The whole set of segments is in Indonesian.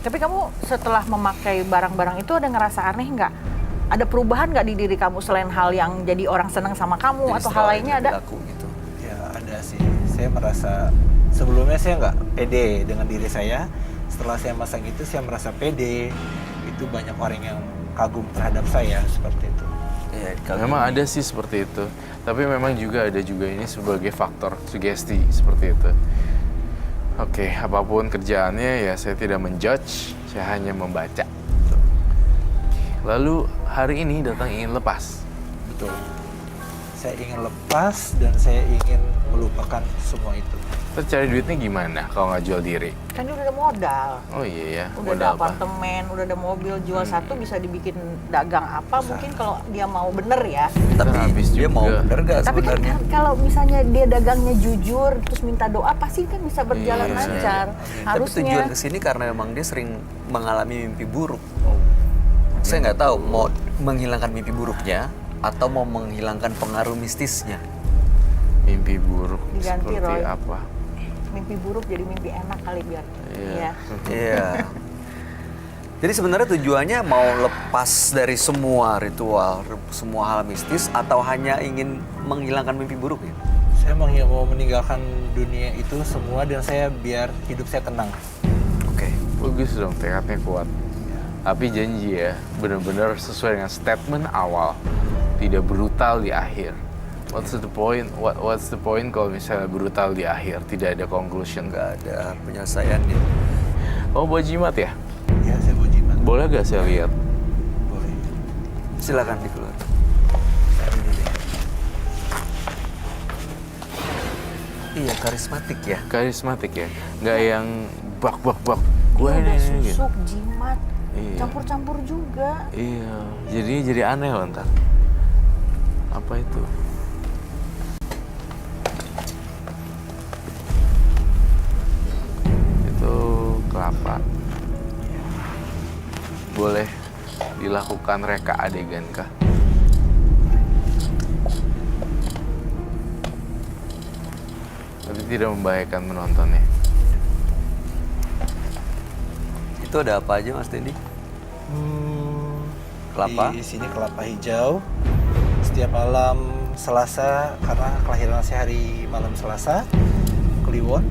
Tapi kamu setelah memakai barang-barang itu ada ngerasa aneh nggak? Ada perubahan nggak di diri kamu selain hal yang jadi orang senang sama kamu Jadi atau hal lainnya ada? Laku gitu. Ya ada sih. Saya merasa sebelumnya saya nggak pede dengan diri saya. Setelah saya masang itu saya merasa pede. Itu banyak orang yang kagum terhadap saya seperti itu. Iya, Memang ada sih seperti itu. Tapi memang juga ada juga ini sebagai faktor sugesti seperti itu. Oke, apapun kerjaannya ya saya tidak menjudge, saya hanya membaca. Lalu hari ini datang ingin lepas. Betul. Saya ingin lepas dan saya ingin melupakan semua itu. Terus cari duitnya gimana kalau nggak jual diri? Kan dia udah ada modal. Oh iya ya, Udah ada apartemen, udah ada mobil, jual satu bisa dibikin dagang apa mungkin kalau dia mau bener ya. Tapi habis dia juga. mau bener gak Tapi kan sebenarnya? kalau misalnya dia dagangnya jujur terus minta doa pasti kan bisa berjalan Iya, lancar. Tapi Harusnya. tujuan kesini karena memang dia sering mengalami mimpi buruk. Saya nggak tahu mau menghilangkan mimpi buruknya atau mau menghilangkan pengaruh mistisnya. Mimpi buruk Diganti, seperti Roy. apa? Mimpi buruk jadi mimpi enak kali biar. Iya. Iya. Jadi sebenarnya tujuannya mau lepas dari semua ritual, semua hal mistis atau hanya ingin menghilangkan mimpi buruk ya? Saya mau meninggalkan dunia itu semua dan saya biar hidup saya tenang. Oke. Bagus dong, tekadnya kuat. Tapi janji ya, benar-benar sesuai dengan statement awal, tidak brutal di akhir. What's the point? What's the point kalau misalnya brutal di akhir, tidak ada conclusion? Nggak ada penyelesaiannya. Oh, buat jimat ya? Ya, saya mau jimat. Boleh gak saya lihat? Boleh. Silakan dikeluar. Saya dulu deh. Iya, karismatik ya. Karismatik ya? Nggak yang bak. Gue Dia udah ini gitu. susuk, jimat, Iya. campur-campur juga. Iya, jadi aneh loh ntar. Apa itu? Itu kelapa. Boleh dilakukan reka adegan kah? Tapi tidak membahayakan menontonnya. Itu ada apa aja Mas Dendi? Kelapa? Di sini kelapa hijau. Setiap malam Selasa, karena kelahiran saya hari malam Selasa, Kliwon.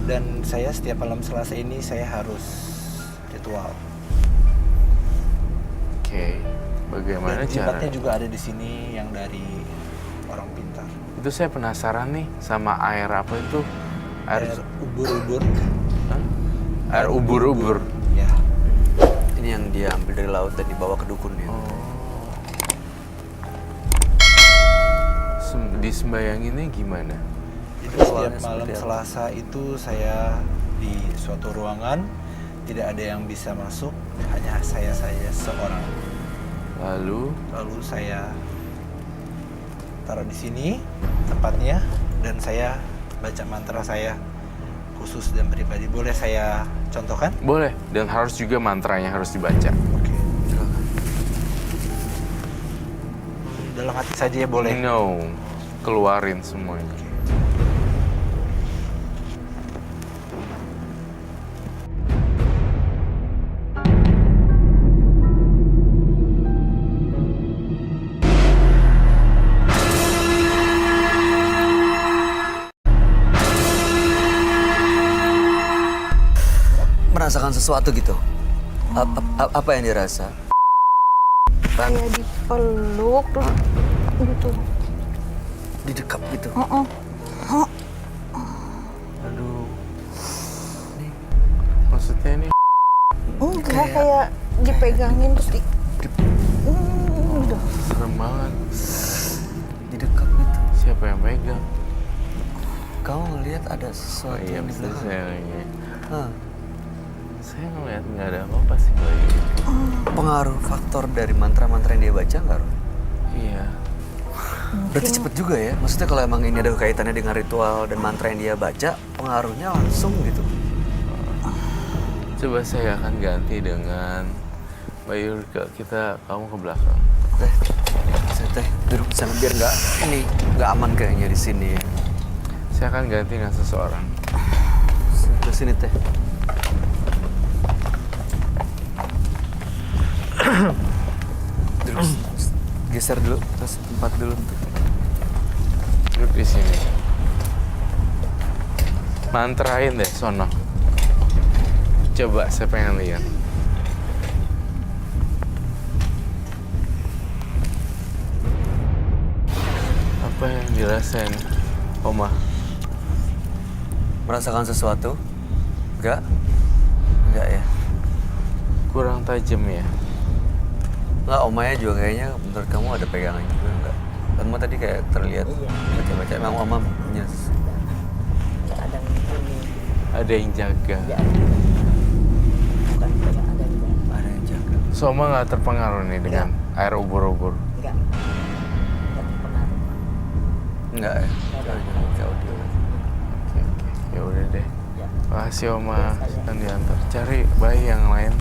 Dan saya setiap malam Selasa ini saya harus ritual. Oke, bagaimana Dan cara? jimatnya juga ada di sini yang dari orang pintar. Itu saya penasaran nih sama air apa itu? Air ubur-ubur. Hah? Air ubur-ubur. Ya. Ini yang dia ambil dari laut dan dibawa ke dukun ya. Disembayanginnya gimana? Jadi setiap Awalnya malam seperti apa? Selasa itu saya di suatu ruangan, tidak ada yang bisa masuk, hanya saya seorang. Lalu Lalu saya taruh di sini tempatnya dan saya baca mantra saya khusus dan pribadi. Boleh saya contohkan? boleh, dan harus juga mantranya harus dibaca. Oke. Silakan. Dalam hati saja ya boleh. No, keluarin semuanya. Merasakan sesuatu gitu? Apa yang dirasa? Kayak dipeluk terus gitu. Didekap gitu? Aduh. Maksudnya ini Enggak, kayak dipegangin terus di gitu. serem banget. Didekap gitu? Siapa yang pegang? Kamu ngelihat ada Oh sesuatu iya, yang di pasti belakang? saya nanya. Hah. Saya ngeliat nggak ada apa-apa sih bayi. Pengaruh faktor dari mantra-mantra yang dia baca nggak, Ron? Iya. Berarti cepet juga ya? Maksudnya kalau emang ini ada kaitannya dengan ritual dan mantra yang dia baca, pengaruhnya langsung gitu? Coba saya akan ganti dengan Bayu, kamu ke belakang. Teh, saya teh duduk di sana biar nggak aman kayaknya di sini. Saya akan ganti dengan seseorang. Ke sini teh. Duduk, geser dulu, terus tempat dulu. Duduk di sini. Mantrain deh sono. Coba saya pengen lihat. Apa yang dirasain, Oma? Merasakan sesuatu? Enggak? Enggak ya? Kurang tajam ya? Enggak, omanya juga kayaknya menurut kamu ada pegangan juga enggak? Kamu tadi kayak terlihat baca-baca, emang oma punya Ada yang ini. Ada yang jaga. Ya. Bukan pegang ada yang ini. ada yang jaga. So, Oma nggak terpengaruh nih dengan air ubur-ubur? Enggak. Enggak terpengaruh. Enggak ya? Jauh dia. Oke. Ya udah deh. Ya. Makasih Oma, kan diantar. Cari bayi yang lain.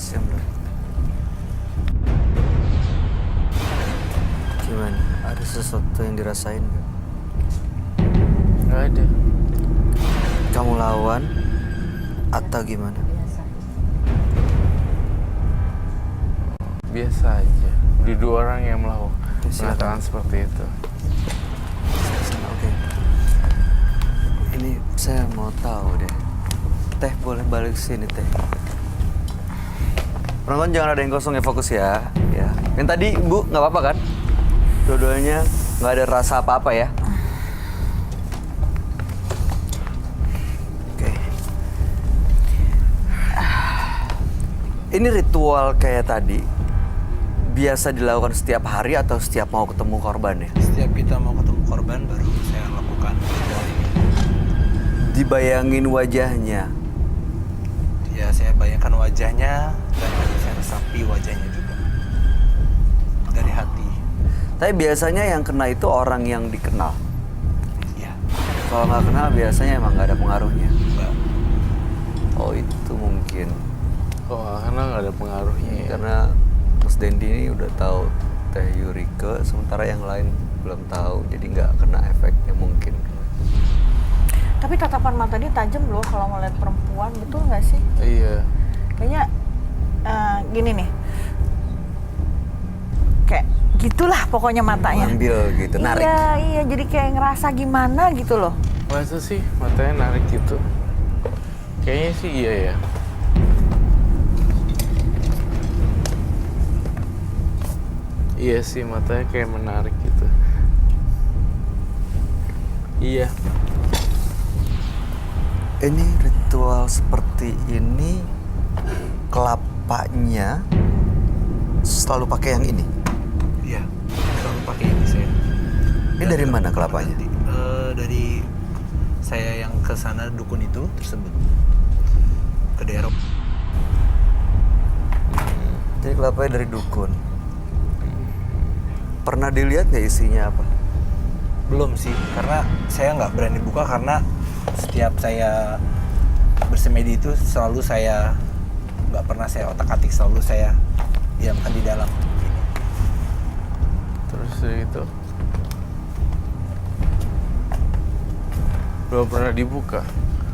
Siap, Bro. Gimana? Ada sesuatu yang dirasain nggak? Nggak ada. Kamu lawan atau gimana? Biasa. Biasa aja. Di dua orang yang Ya, silakan. mengatakan seperti itu. Sana, oke. Ini saya mau tahu deh. Teh boleh balik sini teh. Penonton jangan ada yang kosong ya, fokus ya. Ya. Yang tadi Bu nggak apa-apa kan? Dua-duanya nggak ada rasa apa-apa ya? Oke. Ini ritual kayak tadi biasa dilakukan setiap hari atau setiap mau ketemu korban ya? Setiap kita mau ketemu korban baru saya lakukan ritual ini. Dibayangin wajahnya. Ya saya bayangkan wajahnya dan saya resapi wajahnya juga dari hati. Tapi biasanya yang kena itu orang yang dikenal. Ya, Kalau nggak kenal biasanya emang nggak ada pengaruhnya. Mbak. Oh itu mungkin. Oh, karena nggak ada pengaruhnya ya. Karena Mas Dendi ini udah tahu Teh Yurike, sementara yang lain belum tahu. Jadi nggak kena efeknya mungkin. Tapi tatapan mata dia tajam loh kalau ngeliat perempuan, betul nggak sih? Iya. Kayaknya gini nih, kayak gitulah pokoknya matanya. Ambil gitu, narik. Iya, iya, jadi kayak ngerasa gimana gitu loh. Masa sih matanya narik gitu? Kayaknya sih iya ya. Iya sih matanya kayak menarik gitu. Iya. Ini ritual seperti ini kelapanya selalu pakai yang ini. Iya, selalu pakai ini saya. Ini dari mana kelapanya? Dari saya yang ke sana dukun itu tersebut ke daerah. Jadi kelapanya dari dukun. Pernah dilihat nggak isinya apa? Belum sih, karena saya nggak berani buka karena setiap saya bersemedi itu selalu saya nggak pernah saya otak-atik, selalu saya diamkan di dalam. Terus itu belum pernah dibuka.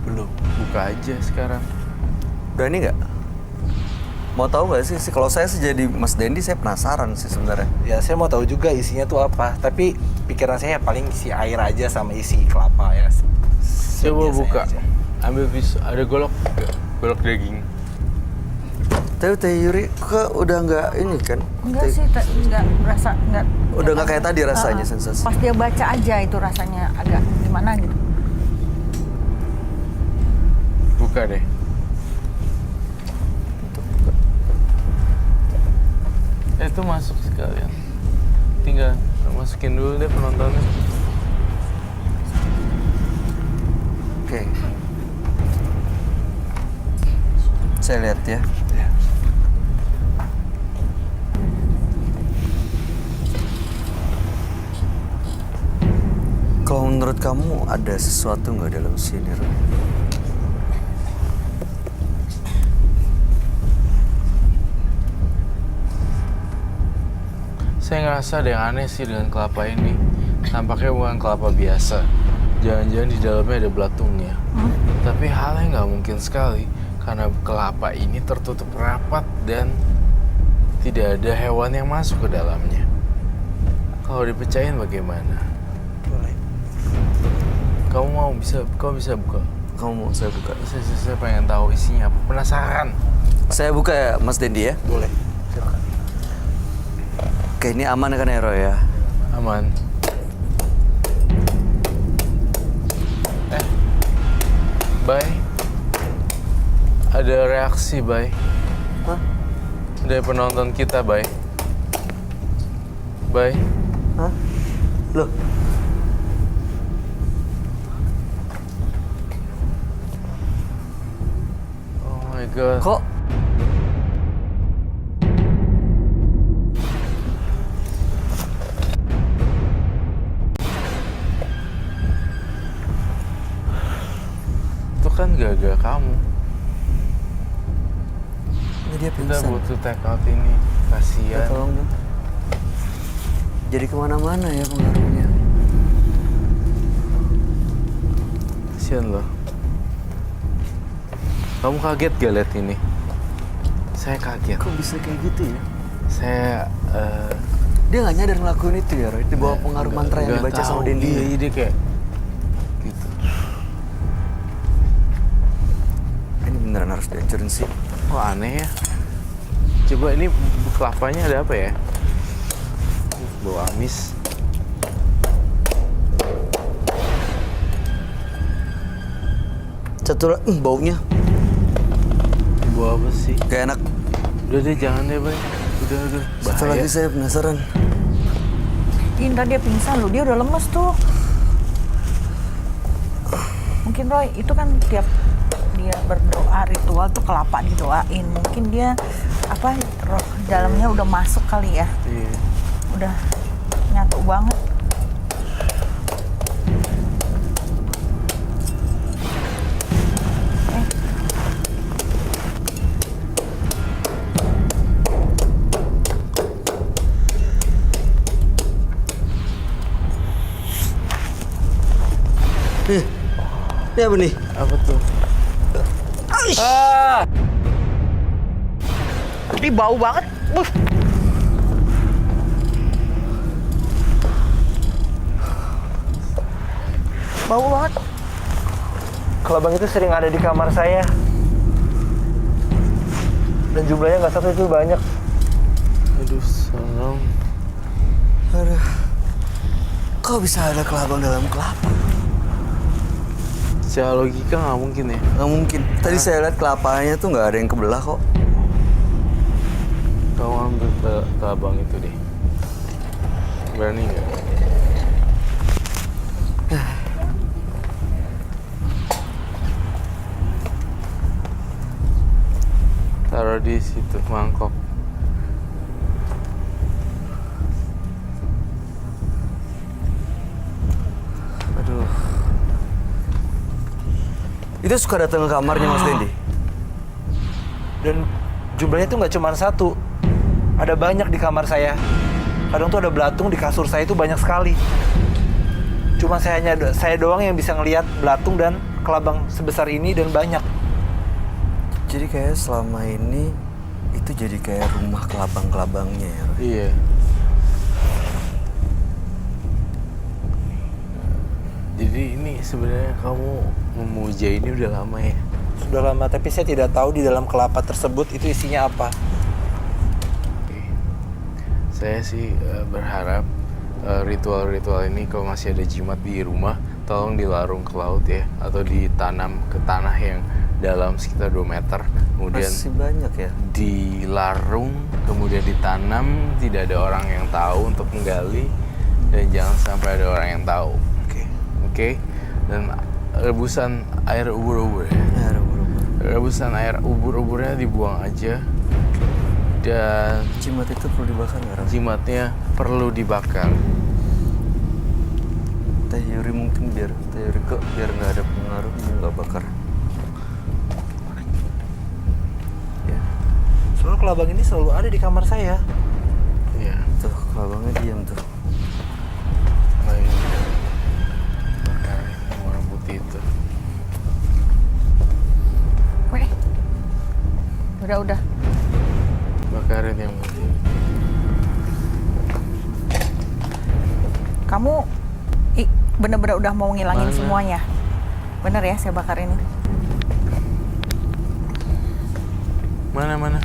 Belum. Buka aja sekarang. Berani nggak? Mau tahu nggak sih? Kalau saya sih jadi Mas Dendi, saya penasaran sih sebenarnya. Ya saya mau tahu juga isinya tuh apa, tapi pikiran saya paling isi air aja sama isi kelapa ya. Coba Biasanya buka. aja. Ambil pisau. Ada golok nggak? Golok daging. Tapi Teh Yuri kok udah nggak ini kan? Enggak sih, enggak berasa, enggak. Udah nggak kayak tadi rasanya, sensasi. Pas dia baca aja itu rasanya agak gimana gitu. Buka deh. Itu masuk sekalian. Tinggal masukin dulu deh penontonnya. Oke. Saya lihat ya. Ya. Kalau menurut kamu ada sesuatu nggak dalam sini, Ron? Saya ngerasa ada yang aneh sih dengan kelapa ini. Tampaknya bukan kelapa biasa. Jangan-jangan di dalamnya ada belatungnya. Tapi hal yang nggak mungkin sekali karena kelapa ini tertutup rapat dan tidak ada hewan yang masuk ke dalamnya. Kalau dipecahin bagaimana? Boleh. Kamu bisa buka? Kamu mau saya buka? Saya pengen tahu isinya apa. Penasaran. Saya buka ya, Mas Dendi ya. Boleh. Silakan. Oke, ini aman kan ya, Roy ya? Aman. Bay, ada reaksi, Bay. Hah? Dari penonton kita, Bay. Bay, Hah? Loh, oh my god. kok Itu kan gagal kamu. ini dia Kita pingsan? butuh take out ini. Kasihan. Tolong dong. Jadi kemana-mana ya pengaruhnya. Kasihan loh. Kamu kaget gak liat ini? Saya kaget. Kok bisa kayak gitu ya? Saya Dia nggak nyadar ngelakuin itu ya, Roy? Di bawah pengaruh mantra yang nggak dibaca sama tahu. Dendi. Iya, dia kayak gitu. Ini beneran harus dihancurin sih. Kok aneh ya? Coba ini kelapanya ada apa ya? Bau amis. Satu baunya Bau apa sih? kayak enak. Udah deh, jangan deh, Bay. Udah. Satu Bahaya. lagi saya penasaran. Indra dia pingsan loh, dia udah lemes tuh. Mungkin Roy, itu kan tiap dia berdoa ritual tuh kelapa didoain. Mungkin dia roh dalamnya udah masuk kali ya. Iya. Udah nyatu banget. Ini apa nih? Apa tuh? Ini bau banget. Bau banget. Kelabang itu sering ada di kamar saya. Dan jumlahnya nggak satu, itu banyak. Aduh, serem. Aduh. Kok bisa ada kelabang dalam kelapa? Secara logika nggak mungkin ya. Nggak mungkin. Tadi saya lihat kelapanya tuh nggak ada yang kebelah kok. Kamu ambil kelabang itu deh. Berani nggak? Taruh di situ mangkok. Aduh. Itu suka datang ke kamarnya Mas Dendi? Dan jumlahnya tuh nggak cuma satu. Ada banyak di kamar saya. Kadang tuh ada belatung di kasur saya itu banyak sekali. Cuma saya doang yang bisa ngelihat belatung dan kelabang sebesar ini dan banyak. Jadi kayak selama ini itu jadi kayak rumah kelabang-kelabangnya ya, Roy? Iya. Jadi ini sebenarnya kamu memuja ini udah lama ya? Sudah lama, tapi saya tidak tahu di dalam kelapa tersebut itu isinya apa. Oke. Saya sih berharap ritual-ritual ini kalau masih ada jimat di rumah, tolong dilarung ke laut ya, atau ditanam ke tanah yang dalam sekitar 2 meter, kemudian Masih banyak ya? dilarung, kemudian ditanam, tidak ada orang yang tahu untuk menggali, dan jangan sampai ada orang yang tahu. Oke? Dan rebusan air ubur-ubur ya. Ya, ubur-ubur. Rebusan air ubur-uburnya dibuang aja, dan Jimat itu perlu dibakar nggak, Roy? jimatnya perlu dibakar. Teh Yuri mungkin biar nggak ada pengaruh, nggak bakar. Soalnya kelabang ini selalu ada di kamar saya. Iya. tuh, kalau abangnya diam tuh. Oh iya. Bakarin yang warna putih itu. Weh. Udah. Bakarin yang putih. Kamu bener-bener udah mau ngilangin Mana? semuanya. Bener ya saya bakar ini. Mana?